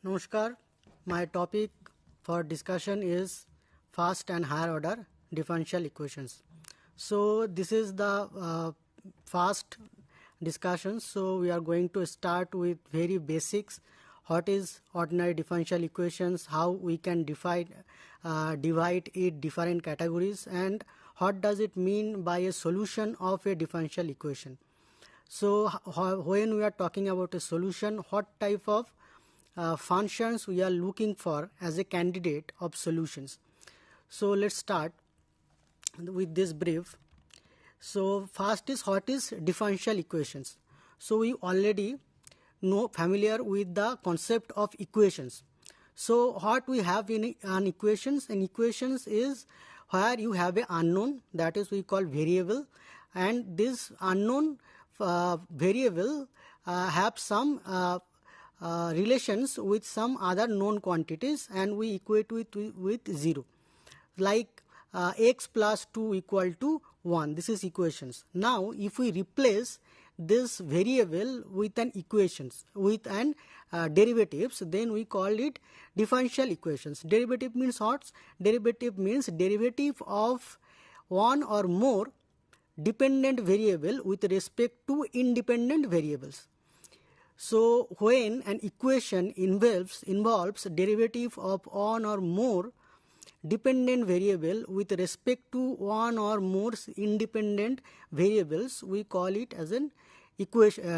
Namaskar. My topic for discussion is first and higher order differential equations. So this is the first discussion. So we are going to start with very basics. What is ordinary differential equations? How we can divide it different categories, and what does it mean by a solution of a differential equation? So when we are talking about a solution, what type of functions we are looking for as a candidate of solutions? So let's start with this brief. So first is, what is differential equations? So we already know familiar with the concept of equations. So what we have in an equations is where you have an unknown, that is we call variable, and this unknown variable have some relations with some other known quantities, and we equate with 0, like x plus 2 equal to 1. This is equations. Now if we replace this variable with an equations, with an derivatives, then we call it differential equations. Derivative means what? Derivative means derivative of one or more dependent variable with respect to independent variables. So when an equation involves derivative of one or more dependent variable with respect to one or more independent variables, we call it as an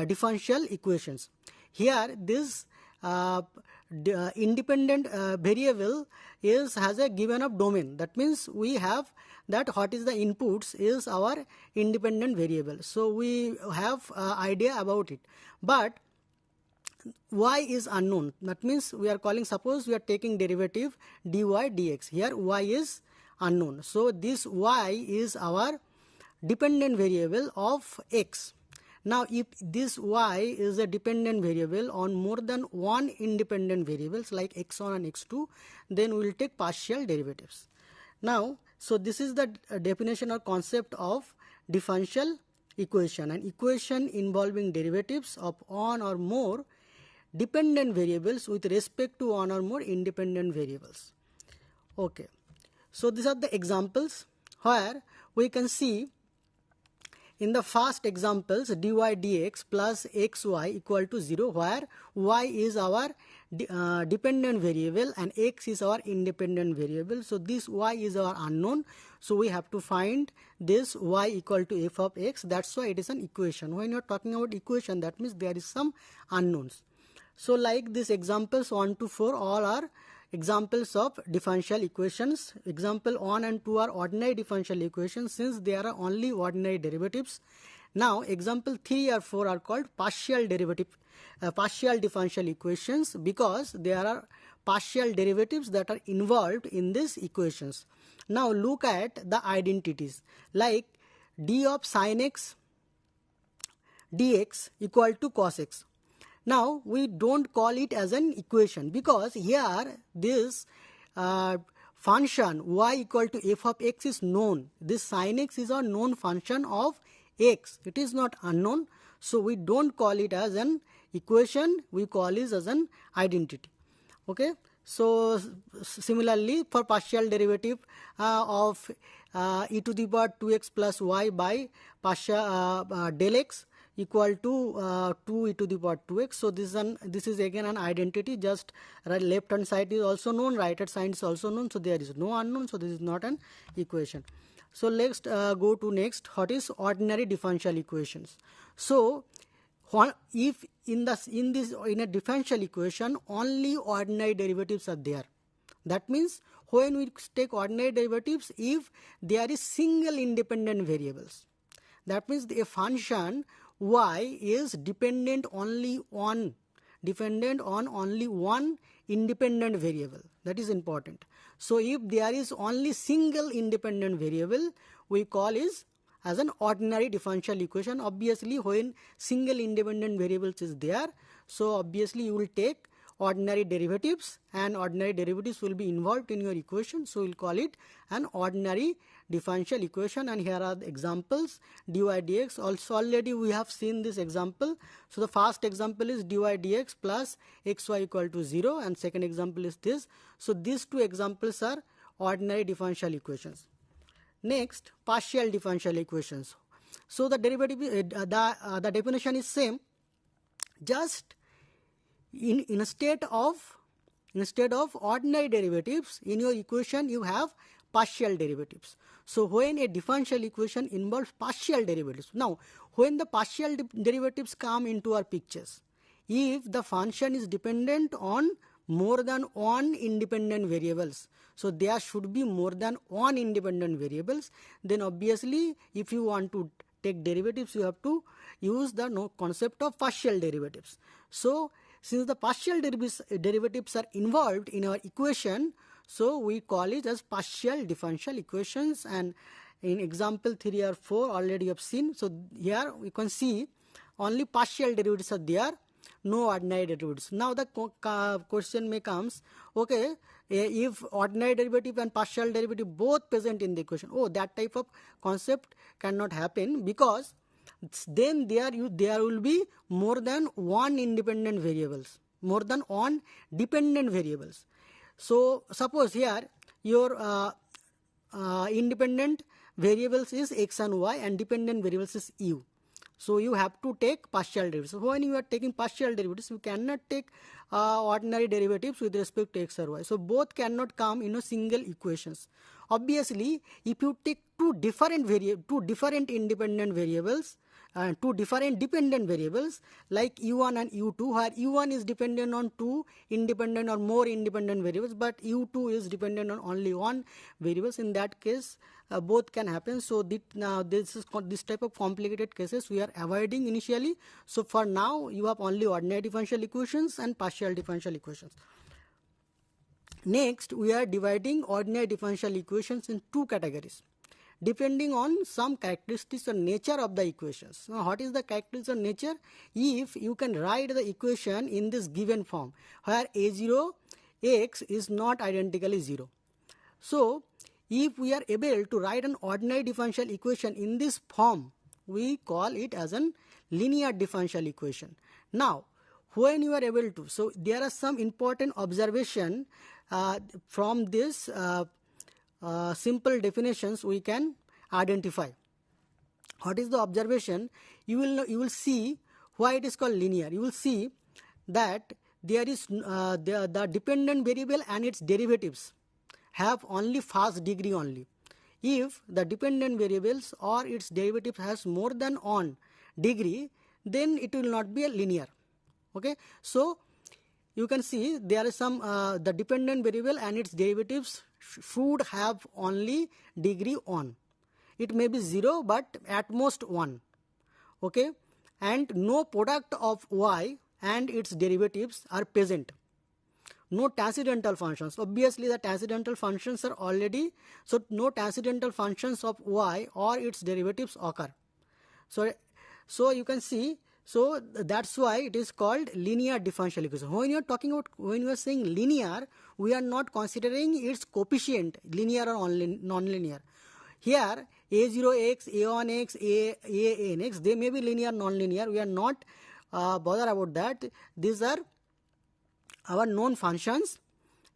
differential equations. Here this independent variable has a given of domain. That means we have that what is the inputs is our independent variable. So we have idea about it. But y is unknown. That means we are calling, suppose we are taking derivative dy dx. Here y is unknown. So this y is our dependent variable of x. Now if this y is a dependent variable on more than one independent variables like x1 and x2, then we will take partial derivatives. Now, so this is the definition or concept of differential equation, an equation involving derivatives of one or more dependent variables with respect to one or more independent variables. Okay, so these are the examples where we can see in the first examples dy dx plus xy equal to 0, where y is our dependent variable and x is our independent variable. So this y is our unknown, so we have to find this y equal to f of x. That's why it is an equation. When you are talking about equation, that means there is some unknowns. So like these examples 1 to 4 all are examples of differential equations. Example 1 and 2 are ordinary differential equations, since there are only ordinary derivatives. Now example 3 or 4 are called partial differential equations, because there are partial derivatives that are involved in these equations. Now look at the identities, like d of sin x dx equal to cos x. Now we don't call it as an equation, because here this function y equal to f of x is known. This sin x is a known function of x. It is not unknown. So we don't call it as an equation, we call it as an identity. Okay. So similarly for partial derivative of e to the power 2x plus y by partial del x equal to 2 e to the power 2x. So this is again an identity. Just left hand side is also known, right hand side is also known. So there is no unknown. So this is not an equation. So let's go to next. What is ordinary differential equations? So if in a differential equation only ordinary derivatives are there, that means when we take ordinary derivatives, if there is single independent variables, that means a function y is dependent on only one independent variable. That is important. So if there is only single independent variable, we call is as an ordinary differential equation. Obviously when single independent variables is there, so obviously you will take ordinary derivatives, and ordinary derivatives will be involved in your equation, so we'll call it an ordinary differential equation, and here are the examples. dy dx, also already we have seen this example. So the first example is dy dx plus xy equal to 0, and second example is this. So these two examples are ordinary differential equations. Next, partial differential equations. So the derivative, the definition is same, just instead of ordinary derivatives in your equation you have partial derivatives. So when a differential equation involves partial derivatives, now when the partial derivatives come into our pictures, if the function is dependent on more than one independent variables, so there should be more than one independent variables, then obviously if you want to take derivatives you have to use the concept of partial derivatives. So since the partial derivatives are involved in our equation, so we call it as partial differential equations, and in example 3 or 4 already you have seen. So here we can see only partial derivatives are there, no ordinary derivatives. Now the question may comes, okay, if ordinary derivative and partial derivative both present in the equation, oh, that type of concept cannot happen, because then there will be more than one independent variables, more than one dependent variables. So suppose here your independent variables is x and y and dependent variables is u. So you have to take partial derivatives. So when you are taking partial derivatives, you cannot take ordinary derivatives with respect to x or y. So both cannot come in a single equations. Obviously, if you take two different independent variables, two different dependent variables like u1 and u2, where u1 is dependent on two independent or more independent variables, but u2 is dependent on only one variables, in that case both can happen. So this type of complicated cases we are avoiding initially. So for now you have only ordinary differential equations and partial differential equations. Next, we are dividing ordinary differential equations in two categories, depending on some characteristics or nature of the equations. Now, what is the characteristics or nature? If you can write the equation in this given form, where a0 x is not identically 0. So, if we are able to write an ordinary differential equation in this form, we call it as a linear differential equation. Now, when you are able to, so there are some important observation from this simple definitions we can identify. What is the observation? You will see why it is called linear. You will see that there is the dependent variable and its derivatives have only first degree only. If the dependent variables or its derivative has more than one degree, then it will not be a linear. Okay, so you can see there is some the dependent variable and its derivatives should have only degree 1. It may be 0, but at most 1. Okay, and no product of y and its derivatives are present. No transcendental functions. Obviously the transcendental functions are already, so no transcendental functions of y or its derivatives occur. So you can see, so that's why it is called linear differential equation. When you are talking about, when you are saying linear, we are not considering its coefficient, linear or non-linear. Here a0x, a1x, a_n_x, they may be linear, non-linear. We are not bother about that. These are our known functions.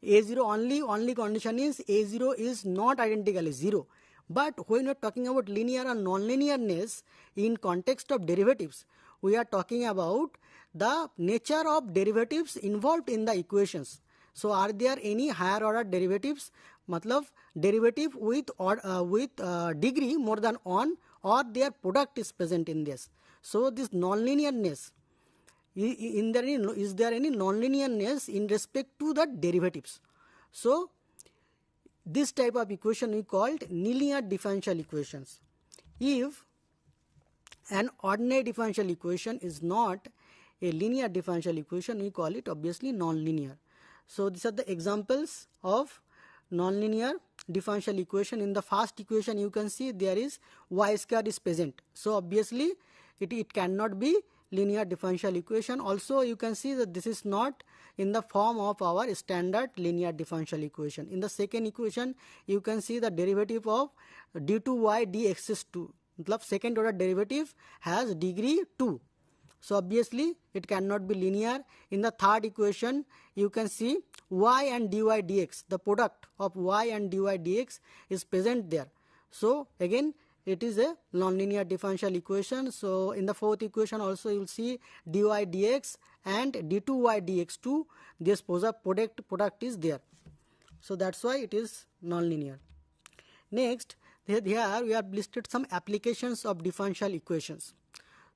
A0 only condition is a0 is not identically 0. But when we are talking about linear or non-linearness in context of derivatives, we are talking about the nature of derivatives involved in the equations. So are there any higher order derivatives? Matlab derivative with degree more than 1, or their product is present in this. So this non-linearness, is there any non-linearness in respect to the derivatives? So this type of equation we called linear differential equations. If an ordinary differential equation is not a linear differential equation, we call it obviously non-linear. So these are the examples of non-linear differential equation. In the first equation you can see there is y square is present. So obviously it cannot be linear differential equation. Also you can see that this is not in the form of our standard linear differential equation. In the second equation you can see the derivative of d2y dx is 2. मतलब second order derivative has degree 2. So obviously it cannot be linear. In the third equation you can see y and dy dx, the product of y and dy dx is present there. So again it is a nonlinear differential equation. So in the fourth equation also you will see dy dx and d2y dx2, this product is there. So that's why it is nonlinear. Next, here we have listed some applications of differential equations.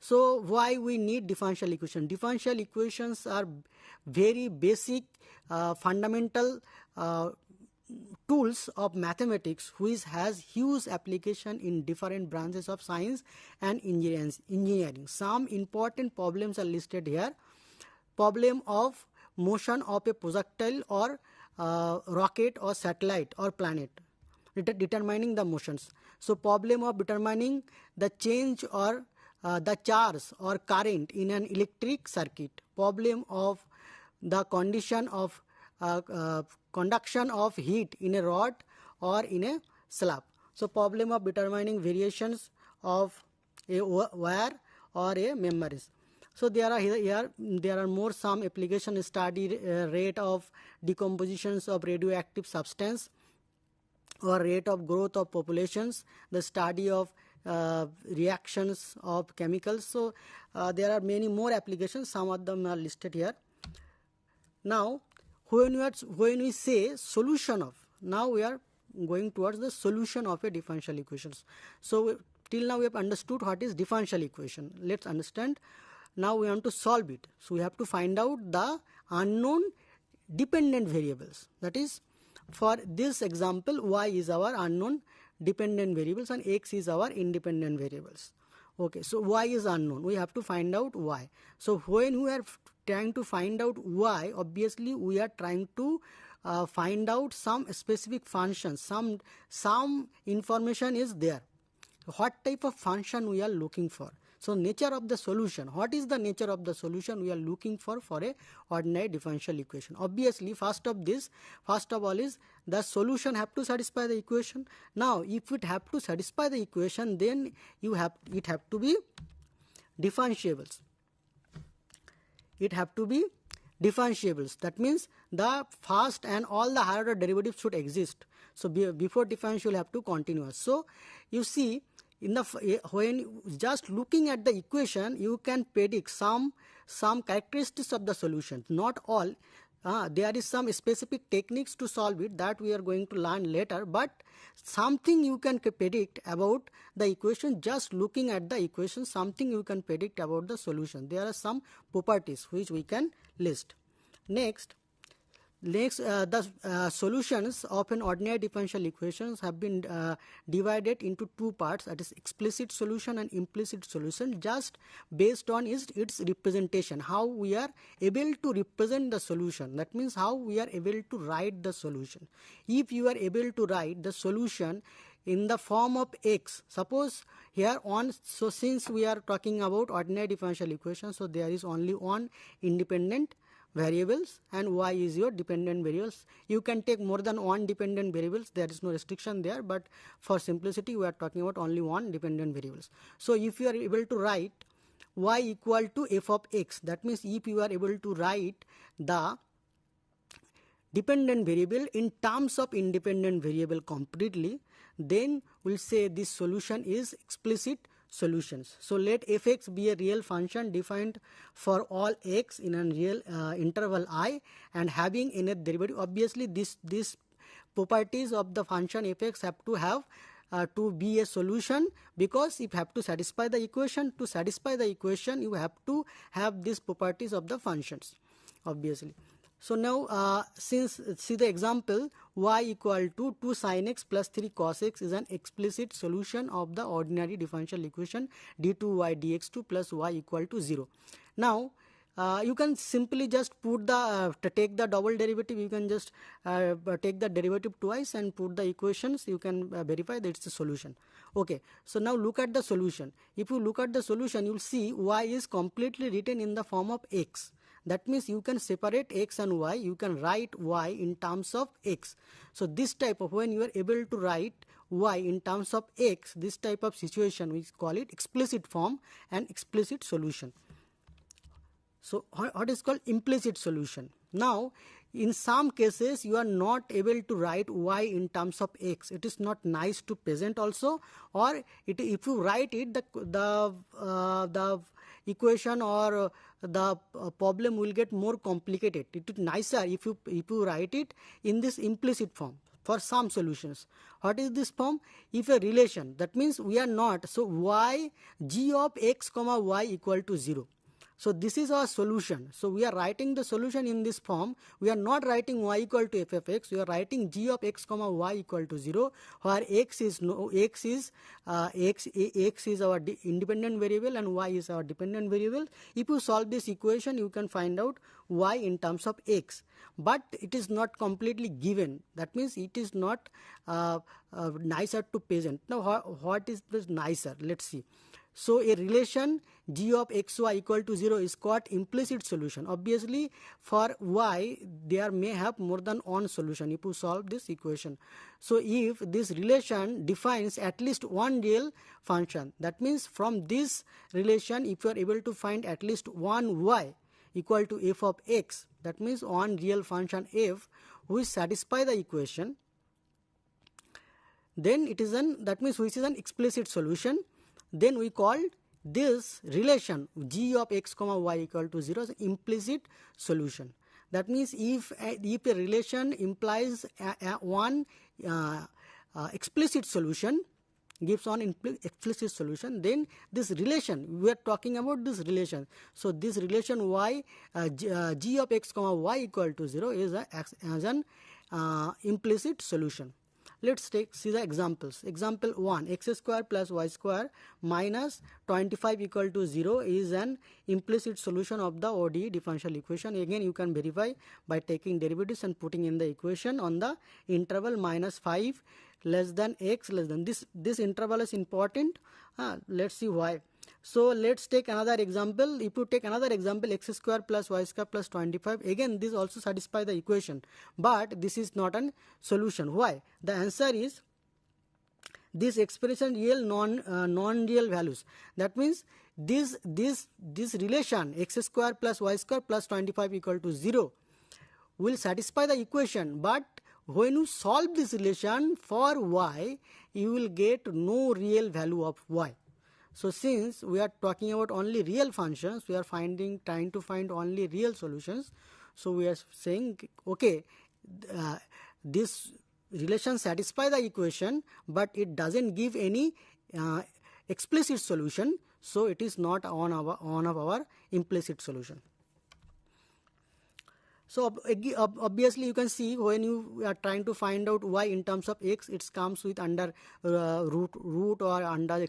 So why we need differential equation? Differential equations are very basic fundamental tools of mathematics which has huge application in different branches of science and engineering. Some important problems are listed here. Problem of motion of a projectile or rocket or satellite or planet, determining the motions. So problem of determining the change or the charge or current in an electric circuit. Problem of the condition of conduction of heat in a rod or in a slab. So problem of determining variations of a wire or a membranes. So there are more some application study rate of decompositions of radioactive substance or rate of growth of populations, the study of reactions of chemicals. So there are many more applications, some of them are listed here. Now when we say solution of, now we are going towards the solution of a differential equations. So till now we have understood what is differential equation. Let's understand. Now we want to solve it. So we have to find out the unknown dependent variables. That is, for this example, y is our unknown dependent variables and x is our independent variables. Okay, so y is unknown. We have to find out y. So when we are trying to find out y, obviously we are trying to find out some specific functions. Some information is there. What type of function we are looking for? So nature of the solution. What is the nature of the solution we are looking for a ordinary differential equation? Obviously, first of all is the solution have to satisfy the equation. Now, if it have to satisfy the equation, then it have to be differentiables. It have to be differentiables. That means the first and all the higher order derivatives should exist. So before differential you have to continuous. So you see, when just looking at the equation, you can predict some characteristics of the solution. Not all. There is some specific techniques to solve it that we are going to learn later. But something you can predict about the equation. Just looking at the equation, something you can predict about the solution. There are some properties which we can list. Next, the solutions of an ordinary differential equations have been divided into two parts, that is explicit solution and implicit solution, just based on its representation, how we are able to represent the solution. That means how we are able to write the solution. If you are able to write the solution in the form of x, suppose here so since we are talking about ordinary differential equation, so there is only one independent variables and y is your dependent variables. You can take more than one dependent variables, there is no restriction there, but for simplicity we are talking about only one dependent variables. So if you are able to write y equal to f of x, that means if you are able to write the dependent variable in terms of independent variable completely, then we'll say this solution is explicit solutions. So let fx be a real function defined for all x in a real interval I and having nth derivative. Obviously these properties of the function fx have to have to be a solution, because if you have to satisfy the equation, you have to have these properties of the functions, obviously. So now since see the example, y equal to 2 sin x plus 3 cos x is an explicit solution of the ordinary differential equation d2y dx2 plus y equal to 0. Now you can simply just put the take the double derivative. You can just take the derivative twice and put the equations. You can verify that it's the solution. Okay, so now look at the solution. If you look at the solution, you'll see y is completely written in the form of x. That means you can separate x and y. You can write y in terms of x. So this type of, when you are able to write y in terms of x, this type of situation we call it explicit form and explicit solution. So what is called implicit solution. Now in some cases you are not able to write y in terms of x. It is not nice to present also, or if you write it, the equation or the problem will get more complicated. It is nicer if you write it in this implicit form for some solutions. What is this form? If a relation, that means we are not, so y g of x comma y equal to 0. So this is our solution. So we are writing the solution in this form. We are not writing y equal to f of x. We are writing g of x comma y equal to 0, where x is our independent variable and y is our dependent variable. If you solve this equation, you can find out y in terms of x. But it is not completely given. That means it is not nicer to present. Now what is this nicer? Let's see. So a relation g of xy equal to 0 is called implicit solution. Obviously for y there may have more than one solution if you solve this equation. So if this relation defines at least one real function, that means from this relation if you are able to find at least one y equal to f of x, that means one real function f which satisfy the equation, then it is that means which is an explicit solution. Then we call this relation g of x comma y equal to 0 as implicit solution. That means if a relation implies one explicit solution, gives one explicit solution, then this relation, we are talking about this relation. So this relation y g of x comma y equal to 0 is as an implicit solution. Let's see the examples. Example 1, x square plus y square minus 25 equal to 0 is an implicit solution of the ODE differential equation. Again, you can verify by taking derivatives and putting in the equation on the interval minus 5 less than x less than. This interval is important. Let's see why. So let's take another example. If you take another example, x square plus y square plus 25, again this also satisfies the equation, but this is not a solution. Why? The answer is this expression real non-real values. That means this relation x square plus y square plus 25 equal to 0 will satisfy the equation, but when you solve this relation for y, you will get no real value of y. So since we are talking about only real functions, we are trying to find only real solutions. So we are saying, okay, this relation satisfies the equation, but it doesn't give any explicit solution. So it is not one of our implicit solution. So obviously you can see when you are trying to find out y in terms of x, it comes with under root or under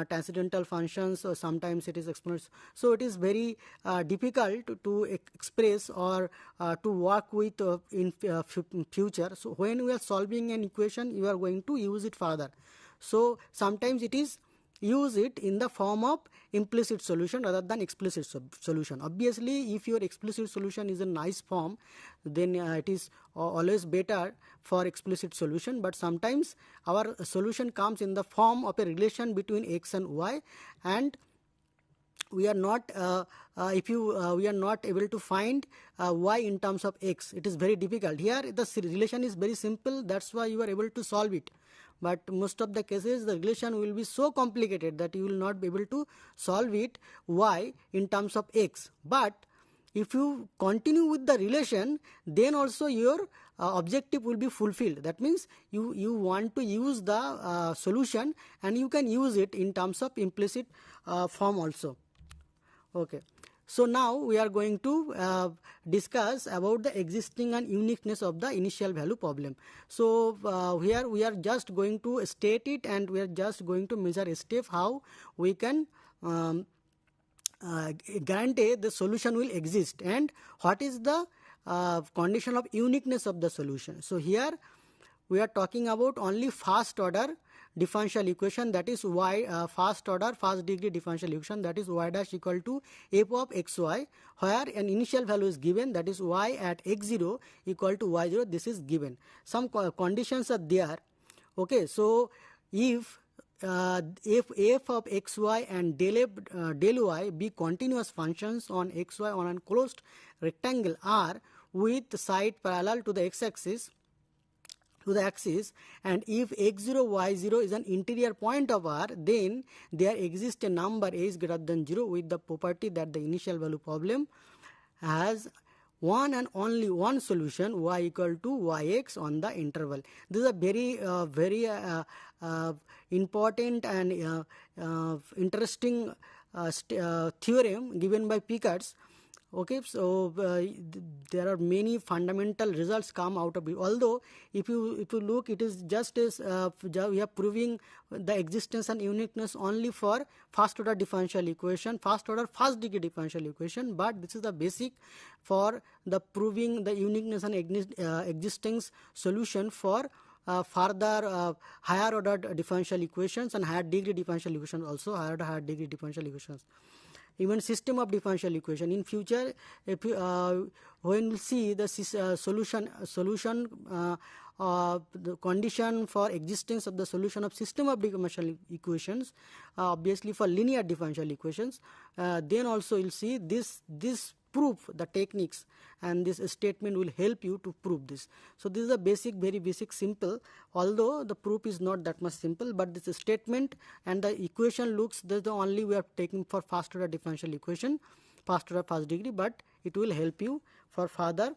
transcendental functions, or sometimes it is exponents. So it is very difficult to express or to work with in future. So when we are solving an equation, you are going to use it further. So sometimes it is use it in the form of implicit solution rather than explicit solution. Obviously, if your explicit solution is a nice form, then it is always better for explicit solution. But sometimes our solution comes in the form of a relation between x and y, and we are not we are not able to find y in terms of x. It is very difficult. Here the relation is very simple, that's why you are able to solve it. But most of the cases the relation will be so complicated that you will not be able to solve it y in terms of x. But if you continue with the relation, then also your objective will be fulfilled. That means you want to use the solution, and you can use it in terms of implicit form also. Okay. So now we are going to discuss about the existing and uniqueness of the initial value problem. So here we are just going to state it, and we are just going to measure a step how we can guarantee the solution will exist, and what is the condition of uniqueness of the solution. So here we are talking about only first order differential equation, that is y, first order first degree differential equation, that is y dash equal to f of xy, where an initial value is given, that is y at x0 equal to y0. This is given. Some conditions are there. Okay, so if f of xy and del y be continuous functions on xy on a closed rectangle R with side parallel to the x-axis, and if x0 y0 is an interior point of R, then there exists a number a is greater than 0 with the property that the initial value problem has one and only one solution, y equal to yx on the interval. This is a very important and interesting theorem given by Pickers. Okay, so there are many fundamental results come out of it. Although if you look, it is just as we are proving the existence and uniqueness only for first order differential equation, first order first degree differential equation, but this is the basic for the proving the uniqueness and existence solution for further higher order differential equations and higher degree differential equations, also higher degree differential equations. Even system of differential equation in future, if when we see the solution the condition for existence of the solution of system of differential equations, obviously for linear differential equations, then also you'll see this proof, the techniques and this statement will help you to prove this. So this is a very basic simple, although the proof is not that much simple, but this statement and the equation looks, that's the only we are taking for first order differential equation, first order first degree, but it will help you for further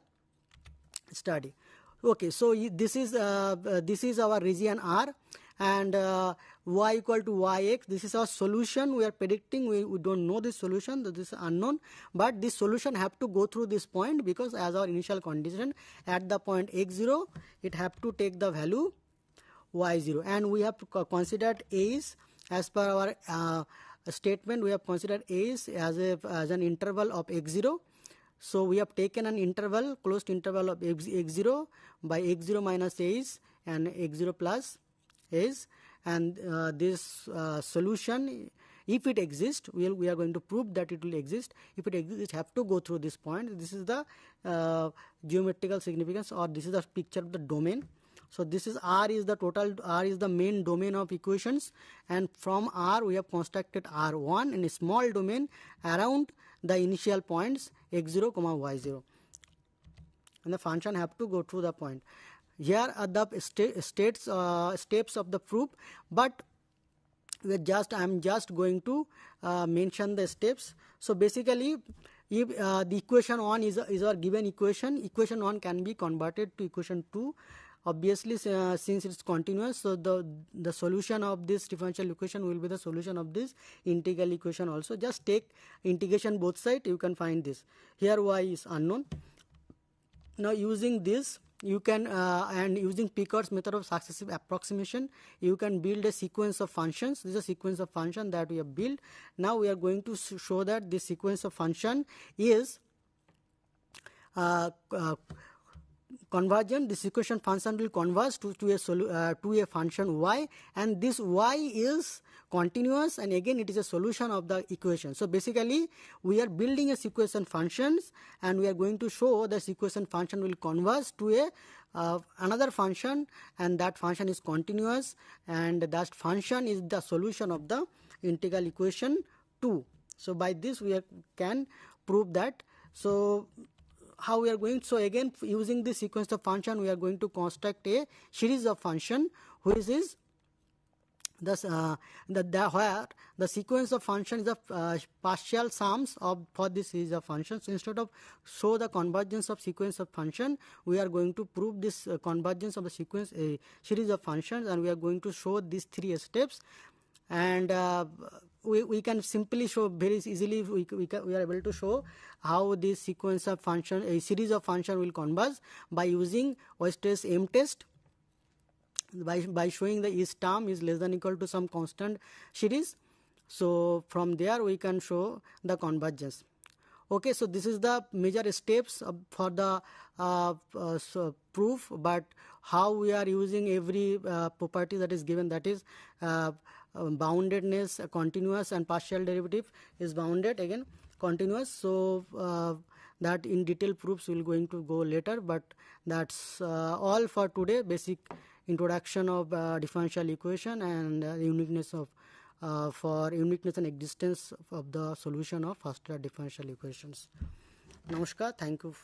study. Okay, so this is our region R, and y equal to yx, this is our solution we are predicting. We don't know this solution, this is unknown, but this solution have to go through this point, because as our initial condition at the point x0 it have to take the value y0, and we have considered a is, as per our statement, we have considered a is as an interval of x0. So we have taken an interval, closed interval of x0 by x0 minus a is and x0 plus is, and this solution, if it exists, we are going to prove that it will exist. If it exists, it have to go through this point. This is the geometrical significance, or this is the picture of the domain. So this is R is the main domain of equations, and from R we have constructed R1 in a small domain around the initial points x0, y0, and the function have to go through the point. Here are the steps of the proof, but I am just going to mention the steps. So basically, if the equation 1 is our given equation 1 can be converted to equation 2. Obviously, since it's continuous, so the solution of this differential equation will be the solution of this integral equation also. Just take integration both sides, you can find this. Here y is unknown. Now using this, you can and using Pickers method of successive approximation, you can build a sequence of functions. This is a sequence of function that we have built. Now we are going to show that this sequence of function is convergent. This equation function will converge to a function y, and this y is continuous, and again it is a solution of the equation. So basically we are building a sequence of functions, and we are going to show the sequence function will converge to a another function, and that function is continuous, and that function is the solution of the integral equation 2. So by this we can prove that. So how we are going? So again, using this sequence of function, we are going to construct a series of function, which is where the sequence of function is the partial sums for this series of functions. So instead of show the convergence of sequence of function, we are going to prove this convergence of the sequence series of functions, and we are going to show these 3 steps, and we can simply show very easily. We are able to show how this sequence of function, a series of function, will converge by using Weierstrass M test, by showing the each term is less than equal to some constant series, So from there we can show the convergence. Okay, so this is the major steps for the proof, but how we are using every property that is given, that is boundedness, continuous, and partial derivative is bounded, again continuous. So that in detail proofs will going to go later, but that's all for today. Basic introduction of differential equation and uniqueness of for uniqueness and existence of the solution of first order differential equations. Namaskar, thank you.